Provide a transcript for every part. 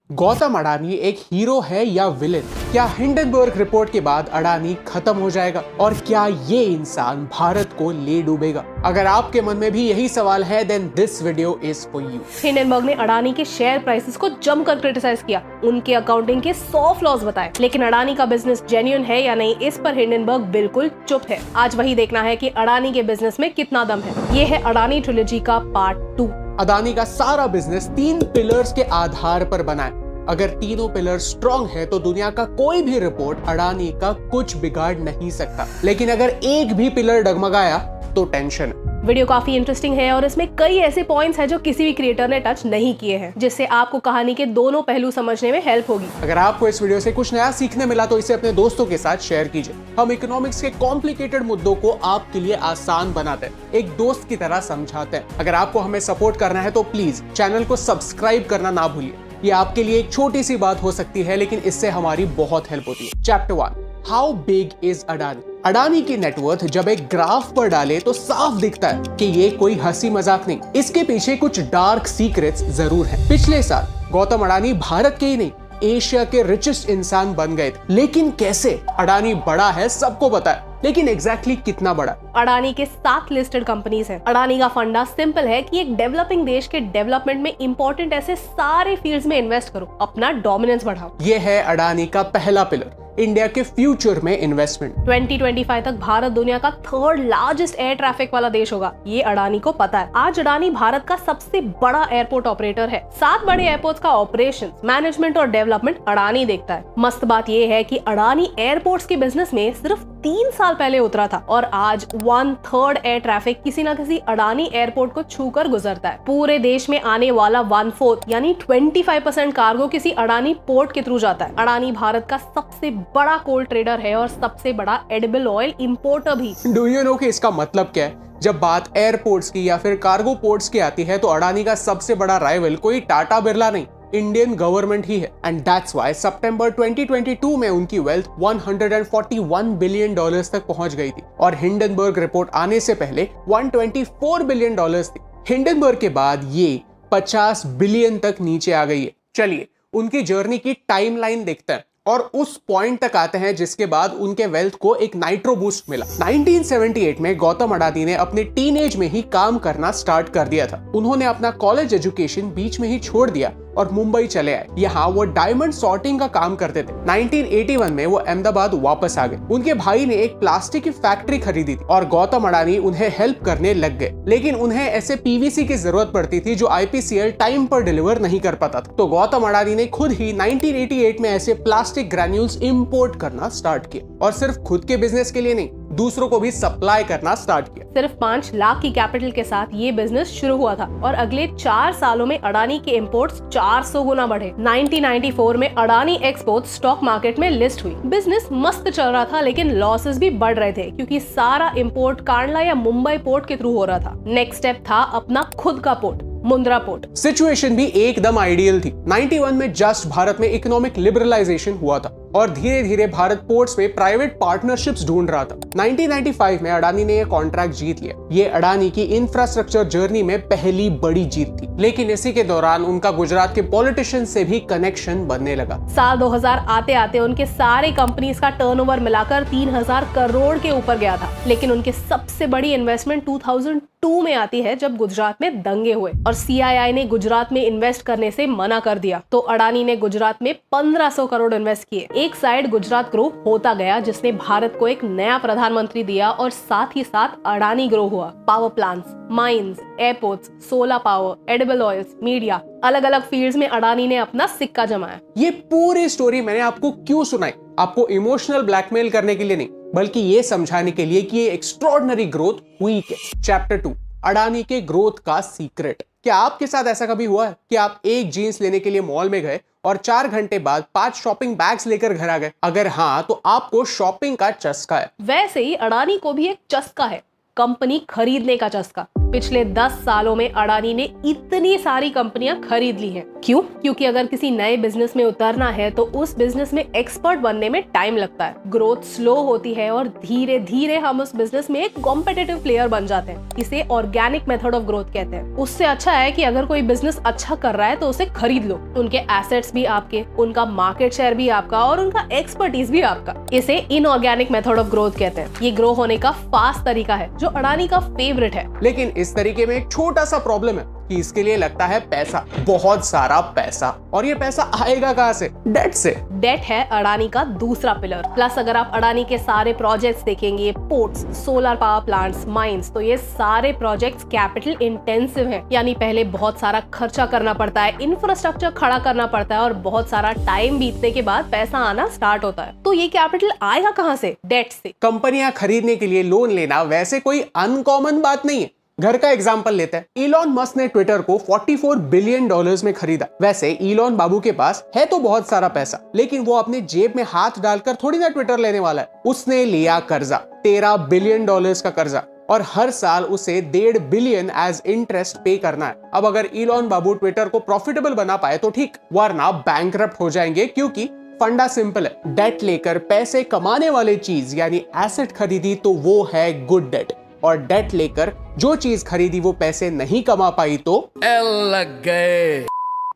गौतम अडानी एक हीरो है या विलेन? क्या हिंडनबर्ग रिपोर्ट के बाद अडानी खत्म हो जाएगा और क्या ये इंसान भारत को ले डूबेगा? अगर आपके मन में भी यही सवाल है then this video is for you. Hindenburg ने अडानी के शेयर प्राइसेस को जमकर क्रिटिसाइज किया, उनके अकाउंटिंग के 100 फ्लॉज बताए, लेकिन अडानी का बिजनेस जेन्युइन है या नहीं इस पर हिंडनबर्ग बिल्कुल चुप है। आज वही देखना है कि अडानी के बिजनेस में कितना दम है। ये है अडानी ट्रिलॉजी का पार्ट 2। अडानी का सारा बिजनेस 3 पिलर्स के आधार पर बना है। अगर तीनों पिलर स्ट्रॉन्ग है तो दुनिया का कोई भी रिपोर्ट अडानी का कुछ बिगाड़ नहीं सकता, लेकिन अगर एक भी पिलर डगमगाया तो टेंशन है। वीडियो काफी इंटरेस्टिंग है और इसमें कई ऐसे पॉइंट्स हैं जो किसी भी क्रिएटर ने टच नहीं किए हैं, जिससे आपको कहानी के दोनों पहलू समझने में हेल्प होगी। अगर आपको इस वीडियो से कुछ नया सीखने मिला तो इसे अपने दोस्तों के साथ शेयर कीजिए। हम इकोनॉमिक्स के कॉम्प्लिकेटेड मुद्दों को आपके लिए आसान बनाते हैं, एक दोस्त की तरह समझाते हैं। अगर आपको हमें सपोर्ट करना है तो प्लीज चैनल को सब्सक्राइब करना ना भूलिए। ये आपके लिए एक छोटी सी बात हो सकती है, लेकिन इससे हमारी बहुत हेल्प होती है। Chapter 1, how big is Adani? Adani की नेटवर्थ जब एक ग्राफ पर डाले तो साफ दिखता है कि ये कोई हंसी मजाक नहीं, इसके पीछे कुछ डार्क सीक्रेट्स जरूर हैं। पिछले साल गौतम अडानी भारत के ही नहीं एशिया के रिचेस्ट इंसान बन गए थे, लेकिन कैसे? अडानी बड़ा है, सबको पता है, लेकिन एग्जैक्टली कितना बड़ा? अडानी के 7 लिस्टेड कंपनीज हैं। अडानी का फंडा सिंपल है कि एक डेवलपिंग देश के डेवलपमेंट में इंपॉर्टेंट ऐसे सारे फील्ड्स में इन्वेस्ट करो, अपना डोमिनेंस बढ़ाओ। ये है अडानी का पहला पिलर, इंडिया के फ्यूचर में इन्वेस्टमेंट। 2025 तक भारत दुनिया का 3rd लार्जेस्ट एयर ट्रैफिक वाला देश होगा, ये अडानी को पता है। आज अडानी भारत का सबसे बड़ा एयरपोर्ट ऑपरेटर है। 7 बड़े एयरपोर्ट्स का ऑपरेशन, मैनेजमेंट और डेवलपमेंट अडानी देखता है। मस्त बात ये है कि अडानी एयरपोर्ट्स के बिजनेस में सिर्फ 3 साल पहले उतरा था और आज 1/3 एयर ट्रैफिक किसी न किसी अडानी एयरपोर्ट को छूकर गुजरता है। पूरे देश में आने वाला 1/4 यानी 25% कार्गो किसी अडानी पोर्ट के थ्रू जाता है। अडानी भारत का सबसे बड़ा कोल ट्रेडर है और सबसे बड़ा एडिबल ऑयल इंपोर्टर भी। डू यू नो कि इसका मतलब क्या है? जब बात एयरपोर्ट्स की या फिर कार्गो पोर्ट्स की आती है तो अडानी का सबसे बड़ा राइवल कोई टाटा बिरला नहीं, इंडियन गवर्नमेंट ही है। एंड दैट्स व्हाई सितंबर 2022 में उनकी वेल्थ $141 बिलियन तक पहुंच गई थी और हिंडनबर्ग रिपोर्ट आने से पहले $124 बिलियन थी। हिंडनबर्ग के बाद ये 50 बिलियन तक नीचे आ गई है। चलिए उनकी जर्नी की टाइमलाइन देखते हैं और उस पॉइंट तक आते हैं जिसके बाद उनके वेल्थ को एक नाइट्रो बूस्ट मिला। 1978 में गौतम अडानी ने अपने टीनेज में ही काम करना स्टार्ट कर दिया था। उन्होंने अपना कॉलेज एजुकेशन बीच में ही छोड़ दिया और मुंबई चले आए। यहाँ वो डायमंड सॉर्टिंग का काम करते थे। 1981 में वो अहमदाबाद वापस आ गए। उनके भाई ने एक प्लास्टिक की फैक्ट्री खरीदी थी और गौतम अडानी उन्हें हेल्प करने लग गए, लेकिन उन्हें ऐसे पीवीसी की जरूरत पड़ती थी जो आईपीसीएल टाइम पर डिलीवर नहीं कर पाता था। तो गौतम अडानी ने खुद ही 1988 में ऐसे प्लास्टिक ग्रैन्यूल्स इंपोर्ट करना स्टार्ट किया और सिर्फ खुद के बिजनेस के लिए नहीं, दूसरों को भी सप्लाई करना स्टार्ट किया। सिर्फ 5 लाख की कैपिटल के साथ ये बिजनेस शुरू हुआ था और अगले 4 सालों में अडानी के इंपोर्ट्स 400 गुना बढ़े। 1994 में अडानी एक्सपोर्ट्स स्टॉक मार्केट में लिस्ट हुई। बिजनेस मस्त चल रहा था, लेकिन लॉसेस भी बढ़ रहे थे क्योंकि सारा इंपोर्ट कांडला या मुंबई पोर्ट के थ्रू हो रहा था। नेक्स्ट स्टेप था अपना खुद का पोर्ट, मुंद्रा पोर्ट। सिचुएशन भी एकदम आइडियल थी। 91 में जस्ट भारत में इकोनॉमिक लिबरलाइजेशन हुआ था और धीरे धीरे भारत पोर्ट्स में प्राइवेट पार्टनरशिप्स ढूंढ रहा था। 1995 में अडानी ने यह कॉन्ट्रैक्ट जीत लिया। ये अडानी की इंफ्रास्ट्रक्चर जर्नी में पहली बड़ी जीत थी, लेकिन इसी के दौरान उनका गुजरात के पॉलिटिशियन से भी कनेक्शन बनने लगा। साल 2000 आते आते उनके सारे कंपनीज का टर्नओवर मिलाकर 3000 करोड़ के ऊपर गया था, लेकिन उनके सबसे बड़ी इन्वेस्टमेंट 2002 में आती है जब गुजरात में दंगे हुए और सीआईआई ने गुजरात में इन्वेस्ट करने से मना कर दिया। तो अडानी ने गुजरात में 1500 करोड़ इन्वेस्ट किए। एक साइड गुजरात ग्रो होता गया, जिसने भारत को एक नया प्रधानमंत्री दिया और साथ ही साथ अडानी ग्रो हुआ। Power plants, mines, airports, solar power, edible oils, media, अलग अलग फील्ड्स में अडानी ने अपना सिक्का जमाया। ये पूरी स्टोरी मैंने आपको क्यों सुनाई? आपको इमोशनल ब्लैकमेल करने के लिए नहीं, बल्कि ये समझाने के लिए कि ये एक्स्ट्रॉर्डिनरी ग्रोथ हुई क्या। चैप्टर 2, अडानी के ग्रोथ का सीक्रेट। क्या आपके साथ ऐसा कभी हुआ है कि आप एक जीन्स लेने के लिए मॉल में गए और 4 घंटे बाद 5 शॉपिंग बैग्स लेकर घर आ गए? अगर हाँ, तो आपको शॉपिंग का चस्का है। वैसे ही अडानी को भी एक चस्का है, कंपनी खरीदने का चस्का। पिछले 10 सालों में अडानी ने इतनी सारी कंपनियां खरीद ली हैं। क्यों? क्योंकि अगर किसी नए बिजनेस में उतरना है तो उस बिजनेस में एक्सपर्ट बनने में टाइम लगता है, ग्रोथ स्लो होती है और धीरे धीरे हम उस बिजनेस में एक कॉम्पिटिटिव प्लेयर बन जाते हैं। इसे ऑर्गेनिक मेथड ऑफ ग्रोथ कहते हैं। उससे अच्छा है कि अगर कोई बिजनेस अच्छा कर रहा है तो उसे खरीद लो। उनके एसेट्स भी आपके, उनका मार्केट शेयर भी आपका और उनका एक्सपर्टीज भी आपका। इसे इनऑर्गेनिक मेथड ऑफ ग्रोथ कहते हैं। ये ग्रो होने का फास्ट तरीका है जो अडानी का फेवरेट है। लेकिन इस तरीके में एक छोटा सा प्रॉब्लम है कि इसके लिए लगता है पैसा, बहुत सारा पैसा। और ये पैसा आएगा कहां से? डेट से। डेट है अडानी का दूसरा पिलर। प्लस अगर आप अडानी के सारे प्रोजेक्ट्स देखेंगे, ports, solar power plants, mines, तो ये सारे प्रोजेक्ट्स कैपिटल इंटेंसिव हैं। यानी पहले बहुत सारा खर्चा करना पड़ता है, इंफ्रास्ट्रक्चर खड़ा करना पड़ता है और बहुत सारा टाइम बीतने के बाद पैसा आना स्टार्ट होता है। तो ये कैपिटल आएगा कहां से? डेट से। कंपनियां खरीदने के लिए लोन लेना वैसे कोई अनकॉमन बात नहीं है। घर का एग्जाम्पल लेते हैं। इलॉन मस्क ने ट्विटर को $44 बिलियन में खरीदा। वैसे इलॉन बाबू के पास है तो बहुत सारा पैसा, लेकिन वो अपने जेब में हाथ डालकर थोड़ी ना ट्विटर लेने वाला है। उसने लिया कर्जा, $13 बिलियन का कर्जा, और हर साल उसे $1.5 बिलियन एज इंटरेस्ट पे करना है। अब अगर इलॉन बाबू ट्विटर को प्रॉफिटेबल बना पाए तो ठीक, वरना बैंकरप्ट हो जाएंगे। क्योंकि फंडा सिंपल है, डेट लेकर पैसे कमाने वाली चीज यानी एसेट खरीदी तो वो है गुड डेट, और डेट लेकर जो चीज खरीदी वो पैसे नहीं कमा पाई तो लग गए।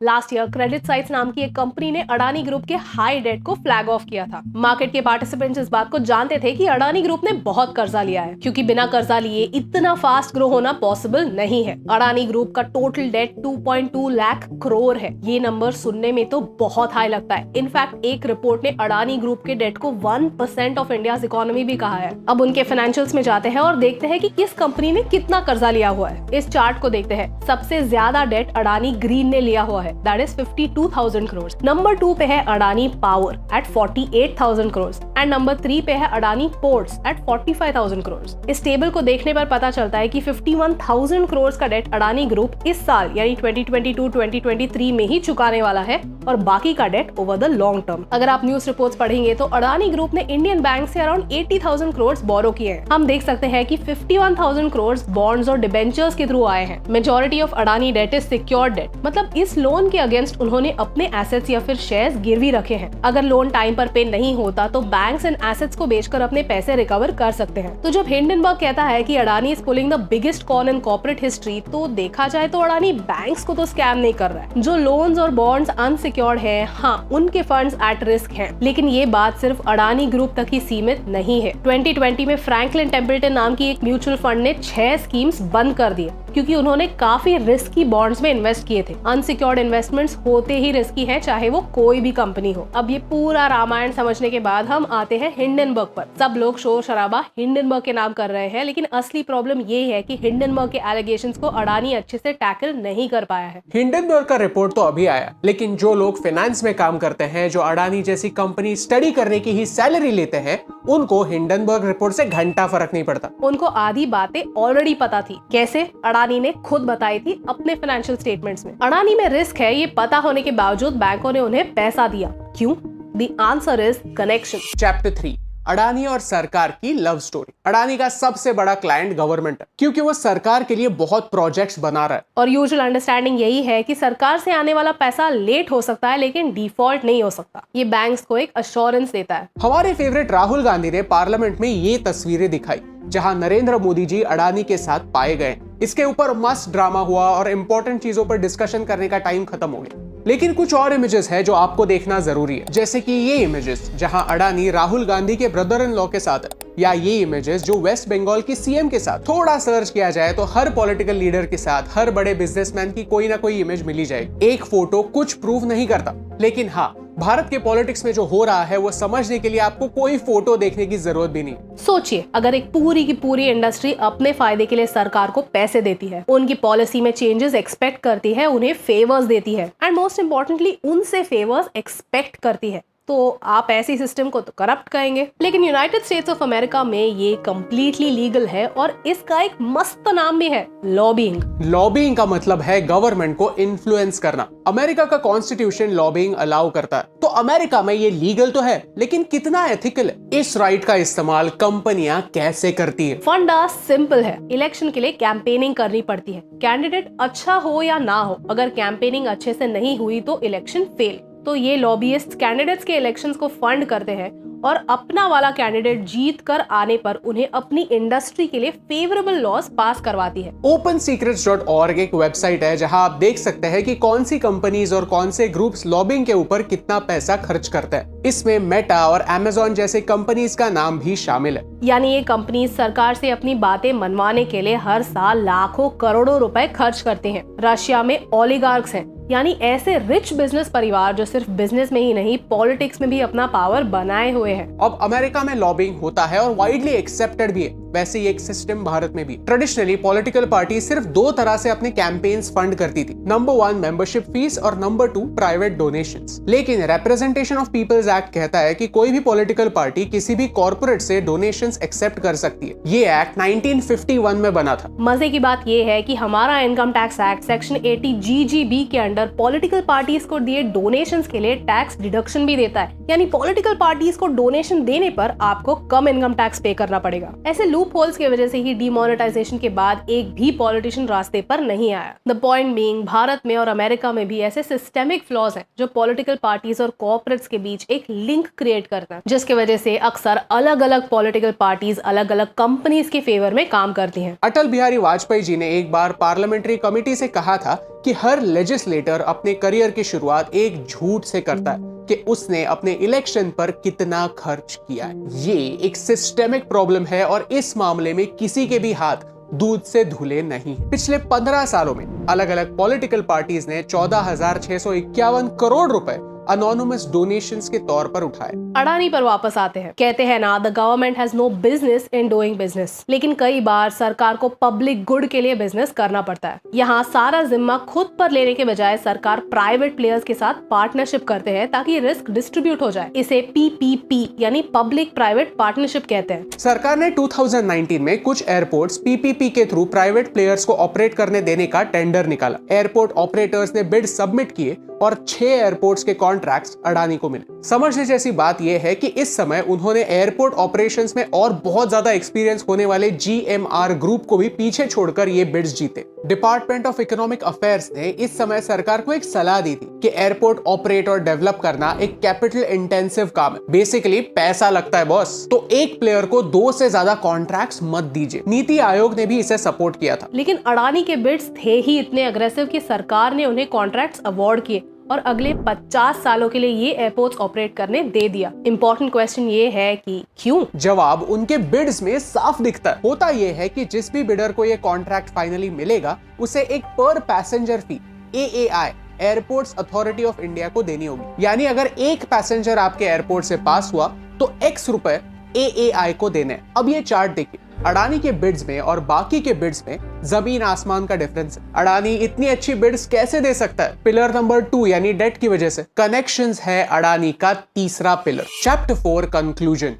लास्ट ईयर क्रेडिट साइट्स नाम की एक कंपनी ने अडानी ग्रुप के हाई डेट को फ्लैग ऑफ किया था। मार्केट के पार्टिसिपेंट्स इस बात को जानते थे कि अडानी ग्रुप ने बहुत कर्जा लिया है, क्योंकि बिना कर्जा लिए इतना फास्ट ग्रो होना पॉसिबल नहीं है। अडानी ग्रुप का टोटल डेट 2.2 लाख करोड़ है। ये नंबर सुनने में तो बहुत हाई लगता है। इनफैक्ट एक रिपोर्ट ने अडानी ग्रुप के डेट को 1% ऑफ इंडियाज इकोनॉमी भी कहा है। अब उनके फाइनेंशियल्स में जाते हैं और देखते हैं कि किस कंपनी ने कितना कर्जा लिया हुआ है। इस चार्ट को देखते हैं। सबसे ज्यादा डेट अडानी ग्रीन ने लिया हुआ है, that is 52,000 crores. नंबर 2 पे है Adani power at 48,000 crores and number 3 पे है अडानी पोर्ट्स at 45,000 crores. इस टेबल को देखने पर पता चलता है कि 51,000 crores का डेट अडानी ग्रुप इस साल यानी 2022-2023 में ही चुकाने वाला है और बाकी का debt over the long term. अगर आप न्यूज रिपोर्ट्स पढ़ेंगे तो अडानी ग्रुप ने इंडियन बैंक से अराउंड 80,000 crores बोरो किए हैं। हम देख सकते हैं कि 51,000 crores बॉन्ड्स और डिबेंचर्स के थ्रू आए हैं। Majority of Adani debt is secured debt, मतलब इस लोन के अगेंस्ट उन्होंने अपने एसेट्स या फिर शेयर्स गिरवी रखे हैं। अगर लोन टाइम पर पे नहीं होता तो बैंक्स इन एसेट्स को बेचकर अपने पैसे रिकवर कर सकते हैं। तो जब हिंडनबर्ग कहता है कि Adani is pulling the biggest con in corporate history, तो देखा जाए तो अडानी बैंक्स को तो स्कैम नहीं कर रहा है। जो लोन्स और बॉन्ड्स अनसिक्योर्ड हैं, हाँ उनके फंड्स एट रिस्क हैं। लेकिन ये बात सिर्फ अडानी ग्रुप तक ही सीमित नहीं है। 2020 में फ्रैंकलिन टेम्पल्टन नाम की एक म्यूचुअल फंड ने 6 स्कीम्स बंद कर दिए क्योंकि उन्होंने काफी रिस्की बॉन्ड्स में इन्वेस्ट किए थे। अनसिक्योर्ड इन्वेस्टमेंट्स होते ही रिस्की हैं, चाहे वो कोई भी कंपनी हो। अब ये पूरा रामायण समझने के बाद हम आते हैं हिंडनबर्ग पर। सब लोग शोर शराबा हिंडनबर्ग के नाम कर रहे हैं, लेकिन असली प्रॉब्लम ये है कि हिंडनबर्ग के एलिगेशंस को अडानी अच्छे से टैकल नहीं कर पाया है। हिंडनबर्ग का रिपोर्ट तो अभी आया, लेकिन जो लोग फाइनेंस में काम करते हैं, जो अडानी जैसी कंपनी स्टडी करने की ही सैलरी लेते हैं, उनको हिंडनबर्ग रिपोर्ट से घंटा फर्क नहीं पड़ता। उनको आधी बातें ऑलरेडी पता थी। कैसे? अडानी ने खुद बताई थी अपने फाइनेंशियल स्टेटमेंट्स में। अडानी में रिस्क है ये पता होने के बावजूद बैंकों ने उन्हें पैसा दिया। क्यों? The answer is connection. Chapter 3, Adani और सरकार की लव स्टोरी। अडानी का सबसे बड़ा क्लाइंट गवर्नमेंट है, क्योंकि वो सरकार के लिए बहुत प्रोजेक्ट्स बना रहा है। और यूजुअल अंडरस्टैंडिंग यही है कि सरकार से आने वाला पैसा लेट हो सकता है लेकिन डिफॉल्ट नहीं हो सकता। ये बैंक्स को एक अश्योरेंस देता है। हमारे फेवरेट राहुल गांधी ने पार्लियामेंट में ये तस्वीरें दिखाई जहां नरेंद्र मोदी जी अडानी के साथ पाए गए। इसके ऊपर मस्त ड्रामा हुआ और इंपॉर्टेंट चीजों पर डिस्कशन करने का टाइम खत्म हो गया। लेकिन कुछ और इमेजेस है जो आपको देखना जरूरी है, जैसे कि ये इमेजेस जहां अडानी राहुल गांधी के ब्रदर इन लॉ के साथ है, या ये इमेजेस जो वेस्ट बंगाल की सीएम के साथ। थोड़ा सर्च किया जाए तो हर पॉलिटिकल लीडर के साथ, हर बड़े बिजनेसमैन की कोई ना कोई इमेज मिली जाएगी। एक फोटो कुछ प्रूव नहीं करता, लेकिन हाँ, भारत के पॉलिटिक्स में जो हो रहा है वो समझने के लिए आपको कोई फोटो देखने की जरूरत भी नहीं। सोचिए, अगर एक पूरी की पूरी इंडस्ट्री अपने फायदे के लिए सरकार को पैसे देती है, उनकी पॉलिसी में चेंजेस एक्सपेक्ट करती है, उन्हें फेवर्स देती है एंड मोस्ट इंपॉर्टेंटली उनसे फेवर्स एक्सपेक्ट करती है, तो आप ऐसी सिस्टम को तो करप्ट कहेंगे। लेकिन यूनाइटेड स्टेट्स ऑफ अमेरिका में ये कम्प्लीटली लीगल है और इसका एक मस्त नाम भी है, लॉबिंग। लॉबिंग का मतलब है गवर्नमेंट को इन्फ्लुएंस करना। अमेरिका का कॉन्स्टिट्यूशन लॉबिंग अलाउ करता है। तो अमेरिका में ये लीगल तो है, लेकिन कितना एथिकल है? इस राइट का इस्तेमाल कंपनियां कैसे करती है? फंडा सिंपल है। इलेक्शन के लिए कैंपेनिंग करनी पड़ती है। कैंडिडेट अच्छा हो या ना हो, अगर कैंपेनिंग अच्छे से नहीं हुई तो इलेक्शन फेल। तो ये लॉबियिस्ट कैंडिडेट्स के इलेक्शंस को फंड करते हैं और अपना वाला कैंडिडेट जीत कर आने पर उन्हें अपनी इंडस्ट्री के लिए फेवरेबल लॉज पास करवाती है। OpenSecrets.org एक वेबसाइट है जहां आप देख सकते हैं कि कौन सी कंपनीज और कौन से ग्रुप्स लॉबिंग के ऊपर कितना पैसा खर्च करते हैं। इसमें मेटा और Amazon जैसे कंपनीज का नाम भी शामिल है। यानी ये कंपनी सरकार से अपनी बातें मनवाने के लिए हर साल लाखों करोड़ों रुपए खर्च करते हैं। रशिया में ओलिगार्क्स हैं, यानी ऐसे रिच बिजनेस परिवार जो सिर्फ बिजनेस में ही नहीं पॉलिटिक्स में भी अपना पावर बनाए हुए हैं। अब अमेरिका में लॉबिंग होता है और वाइडली एक्सेप्टेड भी है। वैसे ही एक सिस्टम भारत में भी। ट्रेडिशनली पॉलिटिकल पार्टी सिर्फ दो तरह से अपने कैंपेन्स फंड करती थी। नंबर 1 मेंबरशिप फीस और नंबर 2 प्राइवेट डोनेशंस। लेकिन रिप्रेजेंटेशन ऑफ पीपल्स एक्ट कहता है कि कोई भी पॉलिटिकल पार्टी किसी भी कॉर्पोरेट से डोनेशंस एक्सेप्ट कर सकती है। ये एक्ट 1951 में बना था। मजे की बात ये है कि हमारा income tax act section 80 GGB के अंडर पॉलिटिकल पार्टीज को दिए डोनेशंस के लिए टैक्स डिडक्शन भी देता है। यानी पॉलिटिकल पार्टीज को डोनेशन देने पर आपको कम इनकम टैक्स पे करना पड़ेगा। ऐसे लूप होल्स की वजह से ही डिमोनेटाइजेशन के बाद एक भी पॉलिटिशियन रास्ते पर नहीं आया। द पॉइंट बीइंग, भारत में और अमेरिका में भी ऐसे सिस्टेमिक फ्लॉज हैं जो पॉलिटिकल पार्टीज और कॉर्पोरेट्स के बीच एक लिंक क्रिएट करता है, जिसकी वजह से अक्सर अलग अलग पॉलिटिकल पार्टीज अलग अलग कंपनीज के फेवर में काम करती हैं। अटल बिहारी वाजपेयी जी ने एक बार पार्लियामेंट्री कमेटी से कहा था कि हर लेजिस्लेटर अपने करियर की शुरुआत एक झूठ से करता है कि उसने अपने इलेक्शन पर कितना खर्च किया है। ये एक सिस्टेमिक प्रॉब्लम है और इस मामले में किसी के भी हाथ दूध से धुले नहीं। पिछले 15 सालों में अलग अलग पॉलिटिकल पार्टीज ने 14,651 करोड़ रुपए अनोनिमस डोनेशंस के तौर पर उठाए। अडानी पर वापस आते हैं। कहते हैं ना, the government has no business in doing business, लेकिन कई बार सरकार को पब्लिक गुड के लिए बिजनेस करना पड़ता है। यहाँ सारा जिम्मा खुद पर लेने के बजाय सरकार प्राइवेट प्लेयर्स के साथ पार्टनरशिप करते हैं ताकि रिस्क डिस्ट्रीब्यूट हो जाए। इसे PPP यानी पब्लिक प्राइवेट पार्टनरशिप कहते हैं। सरकार ने 2019 में कुछ एयरपोर्ट्स PPP के थ्रू प्राइवेट प्लेयर्स को ऑपरेट करने देने का टेंडर निकाला। एयरपोर्ट ऑपरेटर्स ने बिड सबमिट किए और 6 एयरपोर्ट्स के कॉन्ट्रैक्ट्स अडानी को मिले। समझने जैसी बात यह है कि इस समय उन्होंने एयरपोर्ट ऑपरेशंस में और बहुत ज्यादा एक्सपीरियंस होने वाले GMR ग्रुप को भी पीछे छोड़कर ये बिड्स जीते। डिपार्टमेंट ऑफ इकोनॉमिक अफेयर्स ने इस समय सरकार को एक सलाह दी थी कि एयरपोर्ट ऑपरेट और डेवलप करना एक कैपिटल इंटेंसिव काम है। बेसिकली पैसा लगता है बॉस, तो एक प्लेयर को 2 से ज्यादा कॉन्ट्रैक्ट्स मत दीजिए। नीति आयोग ने भी इसे सपोर्ट किया था। लेकिन अडानी के बिड्स थे ही इतने अग्रेसिव कि सरकार ने उन्हें कॉन्ट्रैक्ट्स अवार्ड किए और अगले 50 सालों के लिए ये एयरपोर्ट्स ऑपरेट करने दे दिया। इम्पोर्टेंट क्वेश्चन ये है कि क्यों? जवाब उनके बिड्स में साफ दिखता है। होता ये है कि जिस भी बिडर को ये कॉन्ट्रैक्ट फाइनली मिलेगा उसे एक पर passenger fee AAI airports authority of India को देनी होगी। यानी अगर एक पैसेंजर आपके एयरपोर्ट से पास हुआ तो X रुपए AAI को देने। अब ये चार्ट देखिए, अडानी के बिड्स में और बाकी के बिड्स में जमीन आसमान का डिफरेंस है। अडानी इतनी अच्छी बिड्स कैसे दे सकता है? पिलर नंबर 2 यानी डेट की वजह से। कनेक्शंस है अडानी का तीसरा पिलर। Chapter 4 conclusion.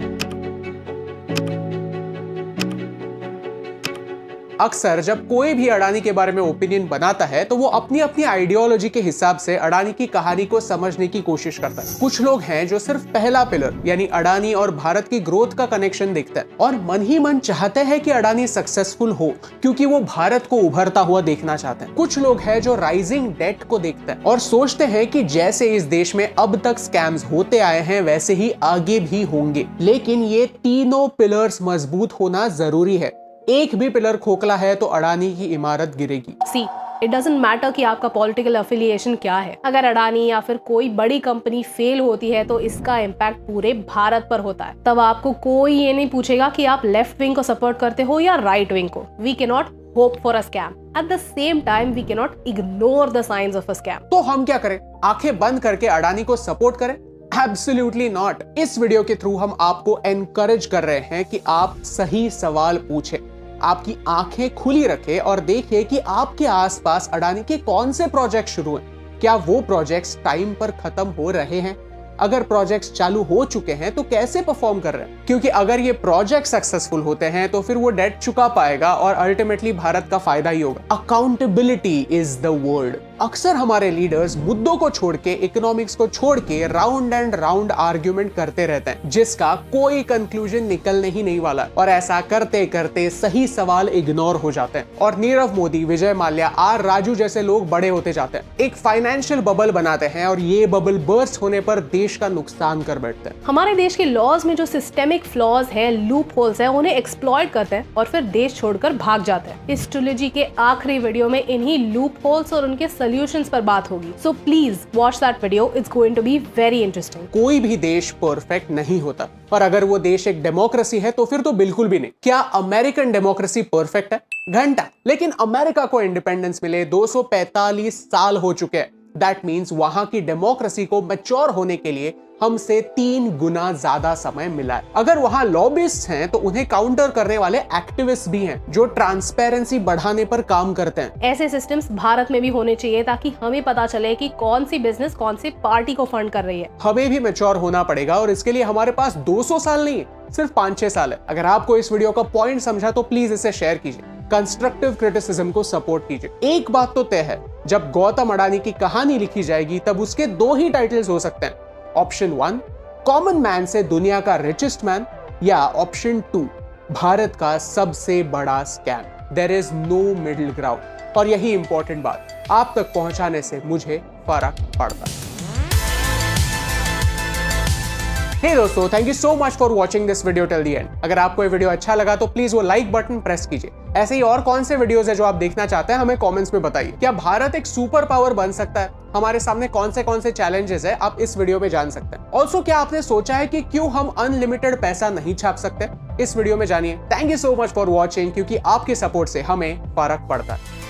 अक्सर जब कोई भी अडानी के बारे में ओपिनियन बनाता है तो वो अपनी अपनी आइडियोलॉजी के हिसाब से अडानी की कहानी को समझने की कोशिश करता है। कुछ लोग हैं जो सिर्फ पहला पिलर यानी अडानी और भारत की ग्रोथ का कनेक्शन देखता है और मन ही मन चाहते हैं कि अडानी सक्सेसफुल हो क्योंकि वो भारत को उभरता हुआ देखना चाहते हैं। कुछ लोग हैं जो राइजिंग डेट को देखते हैं और सोचते हैं कि जैसे इस देश में अब तक स्कैम्स होते आए हैं वैसे ही आगे भी होंगे। लेकिन ये तीनों पिलर्स मजबूत होना जरूरी है। एक भी पिलर खोखला है तो अडानी की इमारत गिरेगी। सी इट डजंट मैटर कि आपका पॉलिटिकल अफिलिएशन क्या है। अगर अडानी या फिर कोई बड़ी कंपनी फेल होती है तो इसका इम्पैक्ट पूरे भारत पर होता है। तब आपको कोई ये नहीं पूछेगा कि आप लेफ्ट विंग को सपोर्ट करते हो या राइट विंग को। We can not hope for a scam, at the same time we can not ignore the science of a scam. तो हम क्या करें? आंखें बंद करके अडानी को सपोर्ट करें? Absolutely not. इस वीडियो के थ्रू हम आपको एनकरेज कर रहे हैं कि आप सही सवाल पूछें, आपकी आंखें खुली रखें और देखिए कि आपके आसपास अडानी के कौन से प्रोजेक्ट शुरू हैं। क्या वो प्रोजेक्ट्स टाइम पर खत्म हो रहे हैं? अगर प्रोजेक्ट्स चालू हो चुके हैं तो कैसे परफॉर्म कर रहे हैं? क्योंकि अगर ये प्रोजेक्ट सक्सेसफुल होते हैं तो फिर वो डेट चुका पाएगा और अल्टीमेटली भारत का फायदा ही होगा। Accountability is the word. अक्सर हमारे लीडर्स मुद्दों को छोड़ के, इकोनॉमिक्स को छोड़ के राउंड एंड राउंड आर्ग्यूमेंट करते रहते हैं जिसका कोई कंक्लूजन निकलने ही नहीं वाला, और ऐसा करते करते सही सवाल इग्नोर हो जाते हैं और नीरव मोदी, विजय माल्या, आर राजू जैसे लोग बड़े होते जाते हैं, एक फाइनेंशियल बबल बनाते हैं और ये बबल बर्स्ट होने पर देश का नुकसान कर बैठते हैं। हमारे देश के लॉज में जो सिस्टेमिक फ्लॉज है, लूप होल्स है, उन्हें एक्सप्लॉइट करते हैं और फिर देश छोड़कर भाग जाते हैं। इस ट्रिलॉजी के आखिरी वीडियो में इन्हीं लूप होल्स और उनके सॉल्यूशंस पर बात होगी, so please watch that video, it's going to be very interesting. कोई भी देश परफेक्ट नहीं होता, और अगर वो देश एक डेमोक्रेसी है तो फिर तो बिल्कुल भी नहीं। क्या अमेरिकन डेमोक्रेसी परफेक्ट है? घंटा। लेकिन अमेरिका को इंडिपेंडेंस मिले 245 साल हो चुके हैं। दैट मीन्स वहां की डेमोक्रेसी को मैच्योर होने के लिए हमसे 3 गुना ज्यादा समय मिला है। अगर वहां लॉबिस्ट हैं तो उन्हें काउंटर करने वाले एक्टिविस्ट भी हैं जो ट्रांसपेरेंसी बढ़ाने पर काम करते हैं। ऐसे सिस्टम्स भारत में भी होने चाहिए ताकि हमें पता चले कि कौन सी बिजनेस कौन सी पार्टी को फंड कर रही है। हमें भी मैच्योर होना पड़ेगा और इसके लिए हमारे पास 200 साल नहीं है, सिर्फ 5-6 साल है। अगर आपको इस वीडियो का पॉइंट समझा तो प्लीज इसे शेयर कीजिए, कंस्ट्रक्टिव क्रिटिसिज्म को सपोर्ट कीजिए। एक बात तो तय है, जब गौतम अडानी की कहानी लिखी जाएगी तब उसके 2 ही टाइटल्स हो सकते हैं। ऑप्शन 1 कॉमन मैन से दुनिया का रिचेस्ट मैन, या ऑप्शन 2 भारत का सबसे बड़ा scam. There is no middle ground. और यही इंपॉर्टेंट बात, आप तक पहुंचाने से मुझे फर्क पड़ता है। हे दोस्तों, thank you so much for watching this video till the end. अगर आपको ये वीडियो अच्छा लगा तो प्लीज वो लाइक बटन प्रेस कीजिए। ऐसे ही और कौन से वीडियोस है जो आप देखना चाहते हैं हमें कमेंट्स में बताइए। क्या भारत एक सुपर पावर बन सकता है? हमारे सामने कौन से चैलेंजेस है आप इस वीडियो में जान सकते हैं। ऑल्सो क्या आपने सोचा है कि क्यों हम अनलिमिटेड पैसा नहीं छाप सकते? इस वीडियो में जानिए। Thank you so much for watching, क्योंकि आपके सपोर्ट से हमें फर्क पड़ता है।